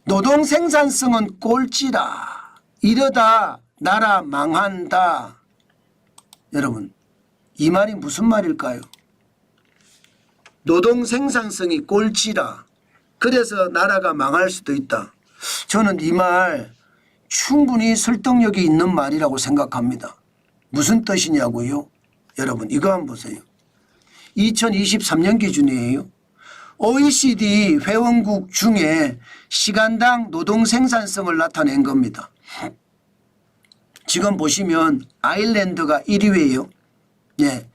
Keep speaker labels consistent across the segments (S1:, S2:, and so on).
S1: 노동 생산성은 꼴찌다. 이러다 나라 망한다. 여러분, 이 말이 무슨 말일까요? 노동 생산성이 꼴찌라. 그래서 나라가 망할 수도 있다. 저는 이 말 충분히 설득력이 있는 말이라고 생각합니다. 무슨 뜻이냐고요? 여러분, 이거 한번 보세요. 2023년 기준이에요. OECD 회원국 중에 시간당 노동 생산성을 나타낸 겁니다. 지금 보시면 아일랜드가 1위예요. 예,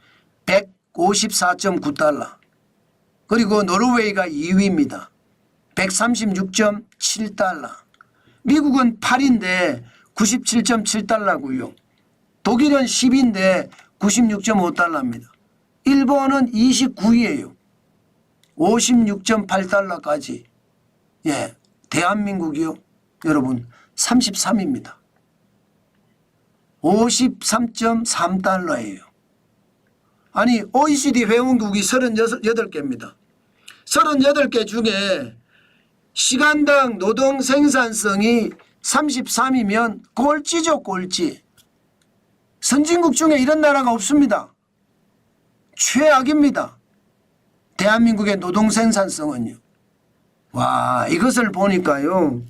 S1: 154.9달러. 그리고 노르웨이가 2위입니다. 136.7달러. 미국은 8인데 97.7달러고요. 독일은 10인데 96.5달러입니다. 일본은 29위예요. 56.8달러까지. 예, 대한민국이요. 여러분 33입니다. 53.3달러예요. 아니 OECD 회원국이 38개입니다. 38개 중에 시간당 노동 생산성이 33이면 꼴찌죠, 꼴찌. 선진국 중에 이런 나라가 없습니다. 최악입니다. 대한민국의 노동 생산성은요. 와, 이것을 보니까요.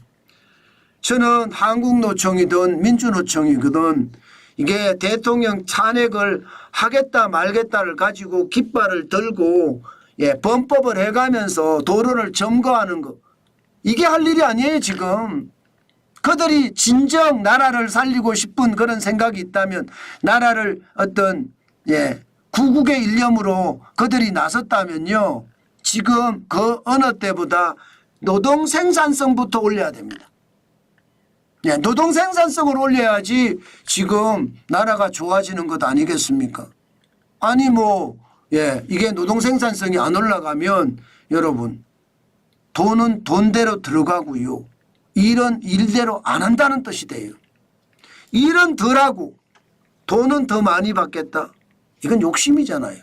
S1: 저는 한국노총이든 민주노총이든 이게 대통령 탄핵을 하겠다 말겠다를 가지고 깃발을 들고 범법을 해가면서 도로를 점거하는 거. 이게 할 일이 아니에요, 지금. 그들이 진정 나라를 살리고 싶은 그런 생각이 있다면 나라를 어떤 구국의 일념으로 그들이 나섰다면요. 지금 그 어느 때보다 노동 생산성부터 올려야 됩니다. 노동 생산성을 올려야지 지금 나라가 좋아지는 것 아니겠습니까? 아니 이게 노동 생산성이 안 올라가면 여러분 돈은 돈대로 들어가고요. 일은 일대로 안 한다는 뜻이 돼요. 일은 덜하고 돈은 더 많이 받겠다. 이건 욕심이잖아요.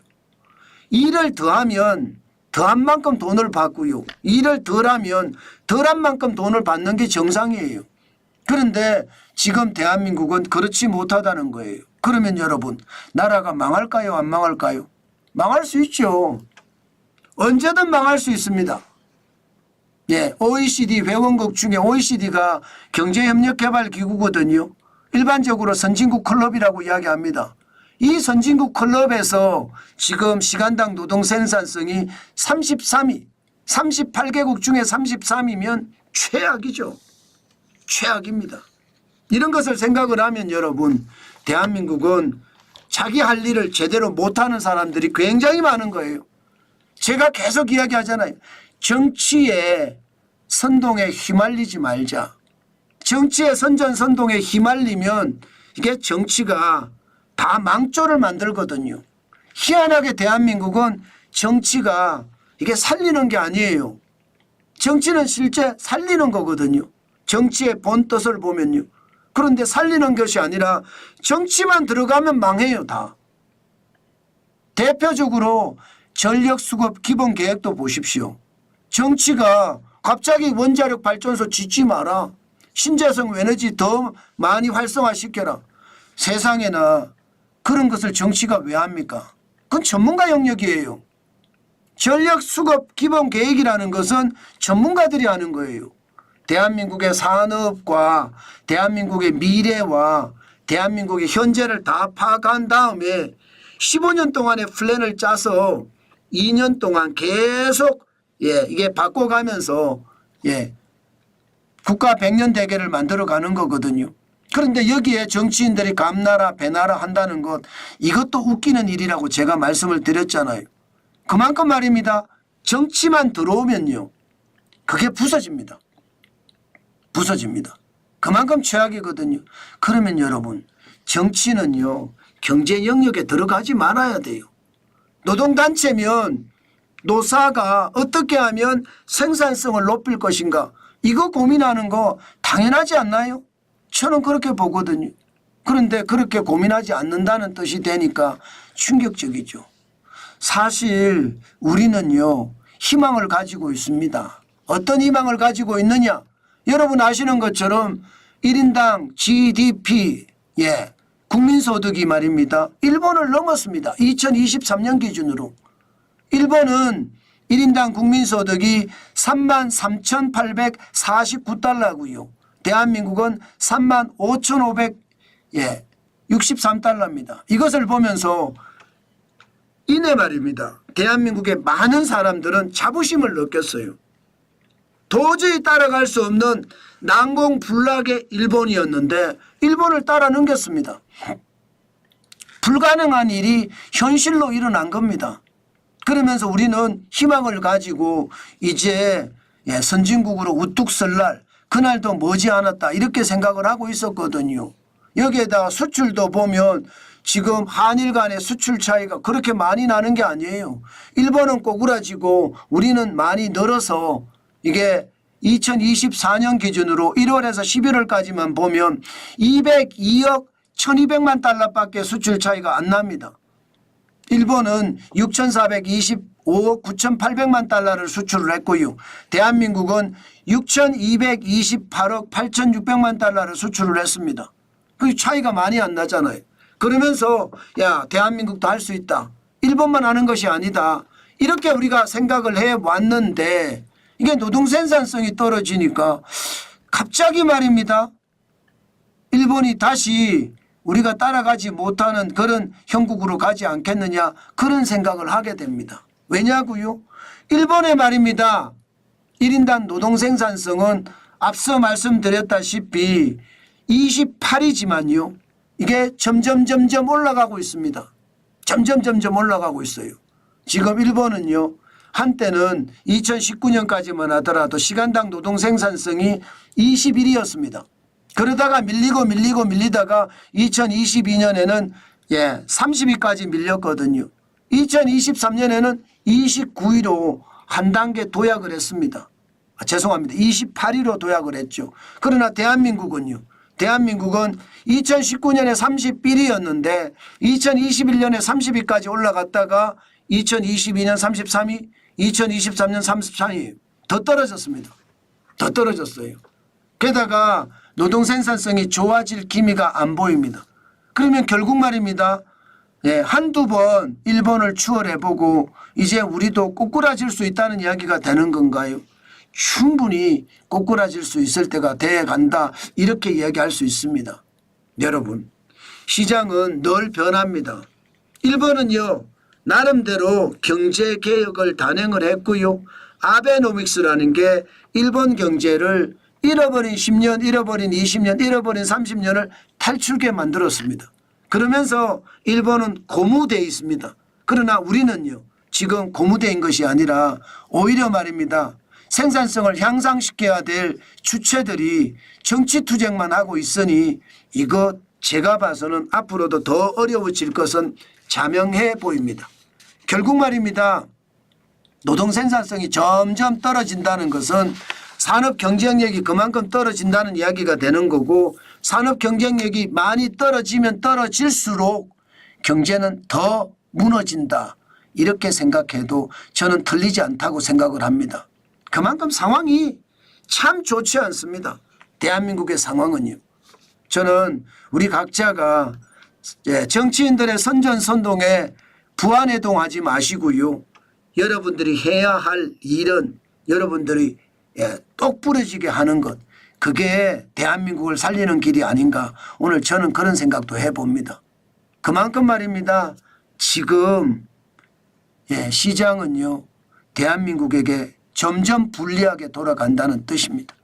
S1: 일을 더하면 더한 만큼 돈을 받고요. 일을 덜하면 덜한 만큼 돈을 받는 게 정상이에요. 그런데 지금 대한민국은 그렇지 못하다는 거예요. 그러면 여러분 나라가 망할까요? 안 망할까요? 망할 수 있죠. 언제든 망할 수 있습니다. OECD 회원국 중에 OECD가 경제협력개발기구거든요. 일반적으로 선진국 클럽이라고 이야기합니다. 이 선진국 클럽에서 지금 시간당 노동 생산성이 33위, 38개국 중에 33이면 최악이죠. 최악입니다. 이런 것을 생각을 하면 여러분 대한민국은 자기 할 일을 제대로 못하는 사람들이 굉장히 많은 거예요. 제가 계속 이야기하잖아요. 정치의 선동에 휘말리지 말자. 정치의 선전선동에 휘말리면 이게 정치가 다 망조를 만들거든요. 희한하게 대한민국은 정치가 이게 살리는 게 아니에요. 정치는 실제 살리는 거거든요. 정치의 본 뜻을 보면요. 그런데 살리는 것이 아니라 정치만 들어가면 망해요, 다. 대표적으로 전력수급 기본계획도 보십시오. 정치가 갑자기 원자력 발전소 짓지 마라. 신재생 에너지 더 많이 활성화시켜라. 세상에나 그런 것을 정치가 왜 합니까? 그건 전문가 영역이에요. 전력수급 기본계획이라는 것은 전문가들이 하는 거예요. 대한민국의 산업과 대한민국의 미래와 대한민국의 현재를 다 파악한 다음에 15년 동안의 플랜을 짜서 2년 동안 계속 이게 바꿔가면서 국가 100년 대계를 만들어가는 거거든요. 그런데 여기에 정치인들이 감나라 배나라 한다는 것 이것도 웃기는 일이라고 제가 말씀을 드렸잖아요. 그만큼 말입니다. 정치만 들어오면요. 그게 부서집니다. 부서집니다. 그만큼 최악이거든요. 그러면 여러분 정치는요. 경제 영역에 들어가지 말아야 돼요. 노동단체면 노사가 어떻게 하면 생산성을 높일 것인가 이거 고민하는 거 당연하지 않나요? 저는 그렇게 보거든요. 그런데 그렇게 고민하지 않는다는 뜻이 되니까 충격적이죠. 사실 우리는요 희망을 가지고 있습니다. 어떤 희망을 가지고 있느냐? 여러분 아시는 것처럼 1인당 GDP 국민소득이 말입니다. 일본을 넘었습니다. 2023년 기준으로. 일본은 1인당 국민소득이 33,849달러고요. 대한민국은 35,563달러입니다. 이것을 보면서 이내 말입니다. 대한민국의 많은 사람들은 자부심을 느꼈어요. 도저히 따라갈 수 없는 난공불락의 일본이었는데 일본을 따라 넘겼습니다. 불가능한 일이 현실로 일어난 겁니다. 그러면서 우리는 희망을 가지고 이제 선진국으로 우뚝 설 날 그날도 머지않았다 이렇게 생각을 하고 있었거든요. 여기에다가 수출도 보면 지금 한일 간의 수출 차이가 그렇게 많이 나는 게 아니에요. 일본은 꼬꾸라지고 우리는 많이 늘어서 이게 2024년 기준으로 1월에서 11월까지만 보면 202억 1200만 달러밖에 수출 차이가 안 납니다. 일본은 6425억 9800만 달러를 수출을 했고요. 대한민국은 6228억 8600만 달러를 수출을 했습니다. 그 차이가 많이 안 나잖아요. 그러면서 야 대한민국도 할 수 있다. 일본만 하는 것이 아니다. 이렇게 우리가 생각을 해왔는데 이게 노동 생산성이 떨어지니까 갑자기 말입니다. 일본이 다시 우리가 따라가지 못하는 그런 형국으로 가지 않겠느냐 그런 생각을 하게 됩니다. 왜냐고요? 일본의 말입니다. 1인당 노동 생산성은 앞서 말씀드렸다시피 28이지만요. 이게 점점 올라가고 있습니다. 점점 올라가고 있어요. 지금 일본은요. 한때는 2019년까지만 하더라도 시간당 노동 생산성이 21이었습니다. 그러다가 밀리다가 2022년에는 30위까지 밀렸거든요. 2023년에는 29위로 한 단계 도약을 했습니다. 죄송합니다. 28위로 도약을 했죠. 그러나 대한민국은요. 대한민국은 2019년에 31위였는데 2021년에 30위까지 올라갔다가 2022년 33위, 2023년 33위 더 떨어졌습니다. 더 떨어졌어요. 게다가 노동 생산성이 좋아질 기미가 안 보입니다. 그러면 결국 말입니다. 한두 번 일본을 추월해보고 이제 우리도 꼬꾸라질 수 있다는 이야기가 되는 건가요? 충분히 꼬꾸라질 수 있을 때가 돼간다 이렇게 이야기할 수 있습니다. 여러분 시장은 늘 변합니다. 일본은요 나름대로 경제개혁을 단행을 했고요. 아베노믹스라는 게 일본 경제를 잃어버린 10년, 잃어버린 20년, 잃어버린 30년을 탈출게 만들었습니다. 그러면서 일본은 고무되어 있습니다. 그러나 우리는요 지금 고무된 것이 아니라 오히려 말입니다. 생산성을 향상시켜야 될 주체들이 정치투쟁만 하고 있으니 이거 제가 봐서는 앞으로도 더 어려워질 것은 자명해 보입니다. 결국 말입니다. 노동 생산성이 점점 떨어진다는 것은 산업 경쟁력이 그만큼 떨어진다는 이야기가 되는 거고 산업 경쟁력이 많이 떨어지면 떨어질수록 경제는 더 무너진다. 이렇게 생각해도 저는 틀리지 않다고 생각을 합니다. 그만큼 상황이 참 좋지 않습니다. 대한민국의 상황은요. 저는 우리 각자가 정치인들의 선전선동에 부안해동하지 마시고요. 여러분들이 해야 할 일은 여러분들이 똑부러지게 하는 것. 그게 대한민국을 살리는 길이 아닌가. 오늘 저는 그런 생각도 해봅니다. 그만큼 말입니다. 지금 시장은요. 대한민국에게 점점 불리하게 돌아간다는 뜻입니다.